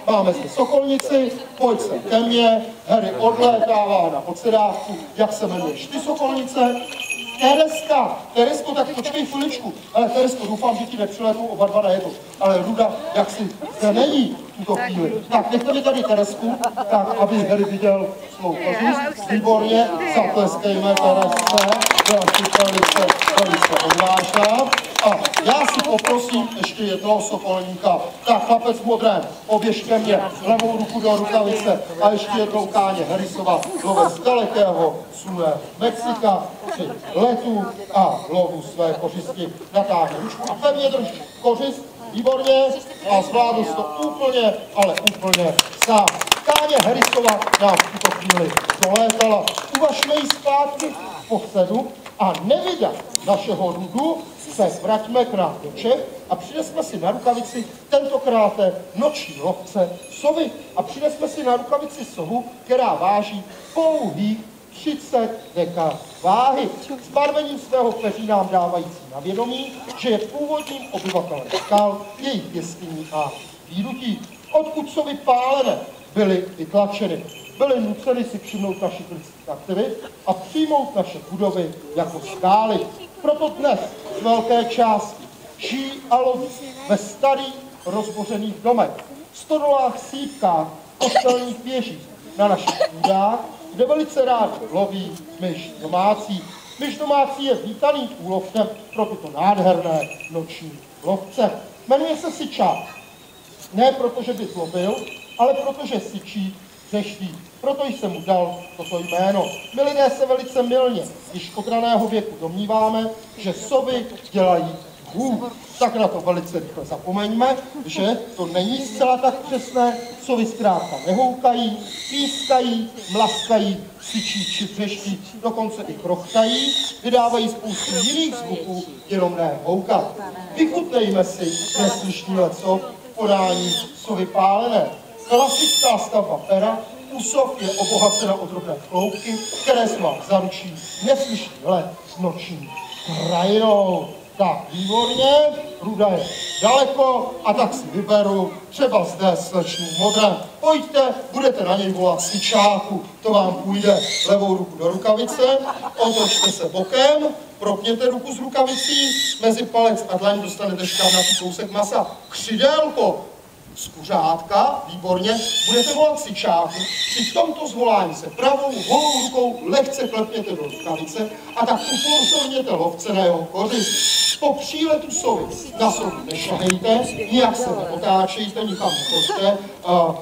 Máme zde sokolnici, pojď se ke mně, Harry odlétává na podsedávku, jak se jmenuješ ty sokolnice? Teresko, tak počkej chviličku, ale Teresko, doufám, že ti nepřiletou oba dva na jedno, ale Ruda, jak si zde není v tuto chvíli. Tak nechte mi tady Teresku, tak aby Harry viděl svou kořist, výborně, zatleskejme Teresce, byla si velice odvážná. A já si poprosím ještě jednoho sokolníka. Tak, chlapec v modrém, oběž ke mně, levou ruku do rukavice a ještě jednou Káně Harrisova, lovec z dalekého slunného Mexika, při letu a lovu své kořisti natáhne ručku a pevně drž kořist, výborně, a zvládl to úplně, ale úplně sám. Káně Harrisova nám v tuto chvíli dolétala. Uvažme jí zpátky po sedu a nevidět našeho Rudu se vraťme k nám do Čech a přinesme si na rukavici tentokrát noční lovce sovy a přinesme si na rukavici sovu, která váží pouhých 30 deka váhy. S barvením svého peří nám dávající na vědomí, že je původním obyvatelem skal, jejich jeskyní a výrutí. Odkud sovy pálené byly vytlačeny, byly nuceny si všimnout našich lidských aktivit a přijmout naše budovy jako skály. Proto dnes z velké části žijí a loví ve starých rozbořených domech, stodolách, sýpkách, kostelních věžích na našich půdách, kde velice rád loví myš domácí. Myš domácí je vítaným úlovcem pro tyto nádherné noční lovce. Jmenuje se sičák. Ne protože by zlobil, ale protože sičí řeští. Proto jsem mu dal toto jméno. My lidé se velice mylně, již od raného věku domníváme, že sovy dělají hůl. Tak na to velice rychle zapomeňme, že to není zcela tak přesné. Sovy zkrátka nehoukají, pískají, mlaskají, syčí či vřeští, dokonce i krochtají, vydávají spoustu jiných zvuků, jenom ne houkat. Vychutnejme si neslyšný leco v podání sovy pálené. Klasická stavba pera u sov je obohacena o drobné kloubky, které se vám zaručí neslyšný let noční krajinou. Tak, výborně, Ruda je daleko a tak si vyberu třeba zde slečnu modrém. Pojďte, budete na něj volat sičáku, to vám půjde levou ruku do rukavice, otočte se bokem, propněte ruku s rukavicí, mezi palec a dlaň dostanete šťavnatý kousek masa. Křidélko z kuřátka, výborně, budete volat sičáku. Při tomto zvolání se pravou holou rukou lehce klepněte do rukavice a tak upozorněte lovce na jeho kořist. Po příletu sovy na sovu nešahejte, nijak se neotáčejte, nikam nechoďte a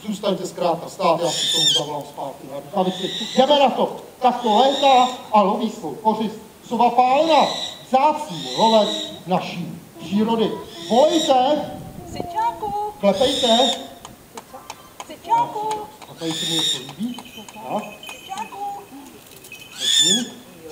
zůstaňte zkrátka stát, já si tomu zavolám zpátky na rukavici. Jdeme na to. Takto létá a loví svou kořist sova pálená, vzácný lovec naší přírody. Volejte! Sičáku! Klepejte! Sičáku! A tady se mi něco líbí. Tak. Sičáku!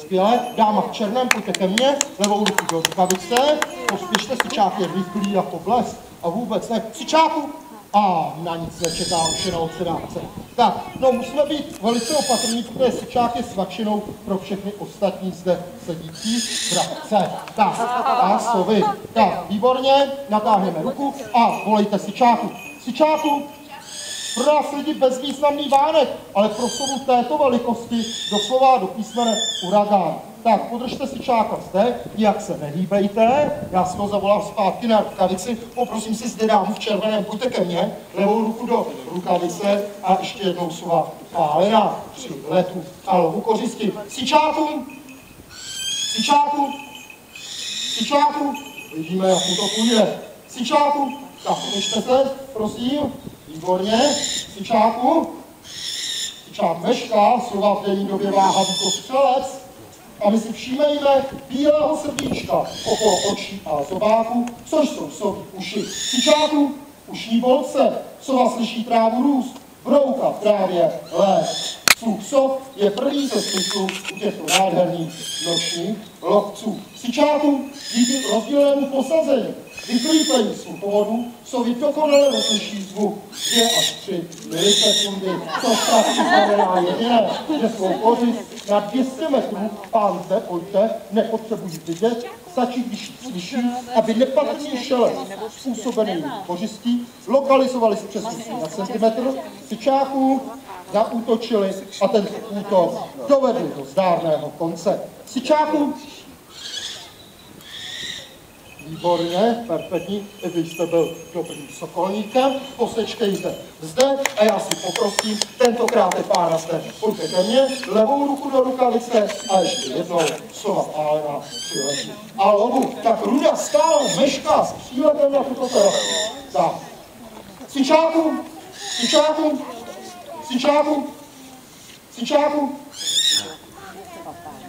Skvěle. Dáma v černém, pojďte ke mně. Levou ruku do rukavice. Pospěšte, sičák je rychlý jako blesk. A vůbec ne. Sičáku! A na nic nečeká, už je na odsedávce. Tak, no musíme být velice opatrní, protože sičák je svačinou pro všechny ostatní zde sedící vrabce. Tak, a sovy. Tak, výborně, natáhneme ruku a volejte sičáku. Sičáku, pro nás lidi bezvýznamný vánek, ale pro sovu této velikosti doslova do písmene uragán. Tak, podržte sičáka zde, jak se nehýbejte, já si ho zavolám zpátky na rukavici, poprosím si zde dámu v červeném, pojďte ke mně, levou ruku do rukavice a ještě jednou sova pálená při letu a lovu kořisti. Sičáku, sičáku, sičáku, vidíme, jak mu to půjde. Sičáku, tak podržte se, prosím, výborně, sičáku, sičák mešká, sova v denní době váha jako střelec. A my si všímejme bílého srdíčka okolo očí a zobáku, což jsou sovy uši. Sičáku, ušní bolce, sova slyší trávu růst, brouka v trávě les. Sov je první ze spisu u těchto nádherných nočních lovců. Sičáků díky rozdílnému posazení vyklípejí sluchovodu, sovi dokonale rozliší zvuk 2 až 3 milisekundy, což tak znamená jediné, že svou kořist na 200 metrů pánce, pojďte, nepotřebují vidět, stačí, když ji slyší, aby nepatrný šelest způsobený kořistí lokalizovali s přesností na centimetr, sičáků zaútočili a ten útok dovedli do zdárného konce. Sičáků, výborně, perfektní, vy jste byl dobrým sokolníkem, posečkejte zde a já si poprosím, tentokrát je pána zde, pojďte ke mně, levou ruku do rukavice a ještě jednou slova pálená přileží. A lovu, tak Ruda stále mešká s příletem na tuto terasu. Tak, sičáků, sičáků, sičáků, sičáků.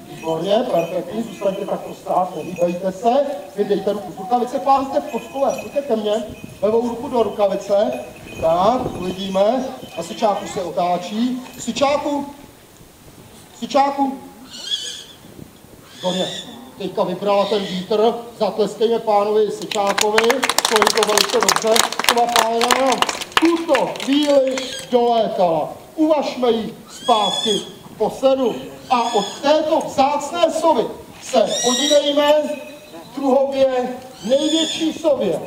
Výborně, perfektní, zůstaňte takto stát, nehýbejte se, vydejte ruku z rukavice, pán jste v podstole, pojďte ke mně, levou ruku do rukavice, tak, uvidíme, a sičáku se otáčí, sičáku, sičáku, výborně, teďka vybrala ten vítr, zatleskejme pánovi Sičákovi, stojí to velice dobře, slova pána tuto chvíli dolétala, uvažme ji zpátky k posedu. A od této vzácné sovy se podívejme druhově největší sově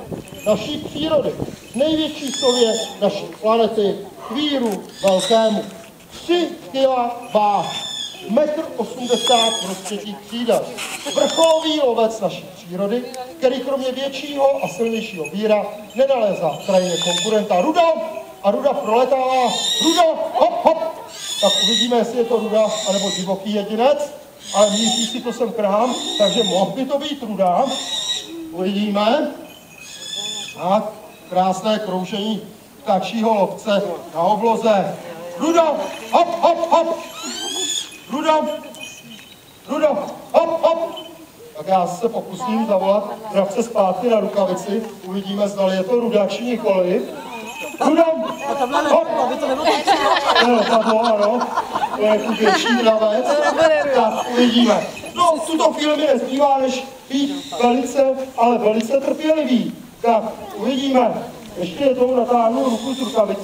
naší přírody, největší sově naší planety, kvíru velkému. 3 kila váh, 1,80 m rozpětí křídel. Vrcholový lovec naší přírody, který kromě většího a silnějšího víra nenalézá v krajině konkurenta. Ruda! A Ruda proletává. Ruda! Hop, hop! Tak uvidíme, jestli je to Ruda, anebo divoký jedinec, ale míří si to sem k nám, takže mohl by to být Ruda. Uvidíme. Tak, krásné kroužení ptačího lovce na obloze. Ruda, hop, hop, hop. Ruda, Ruda, hop, hop. Tak já se pokusím zavolat dravce zpátky na rukavici. Uvidíme, zda je to Ruda či nikoliv. Ruda, hop, aby to nebylo ano, to je tu větší dravec. Tak uvidíme. No, v tuto chvíli mi nezbývá, než být velice, ale velice trpělivý. Tak uvidíme. Ještě jednou natáhnu ruku z rukavice.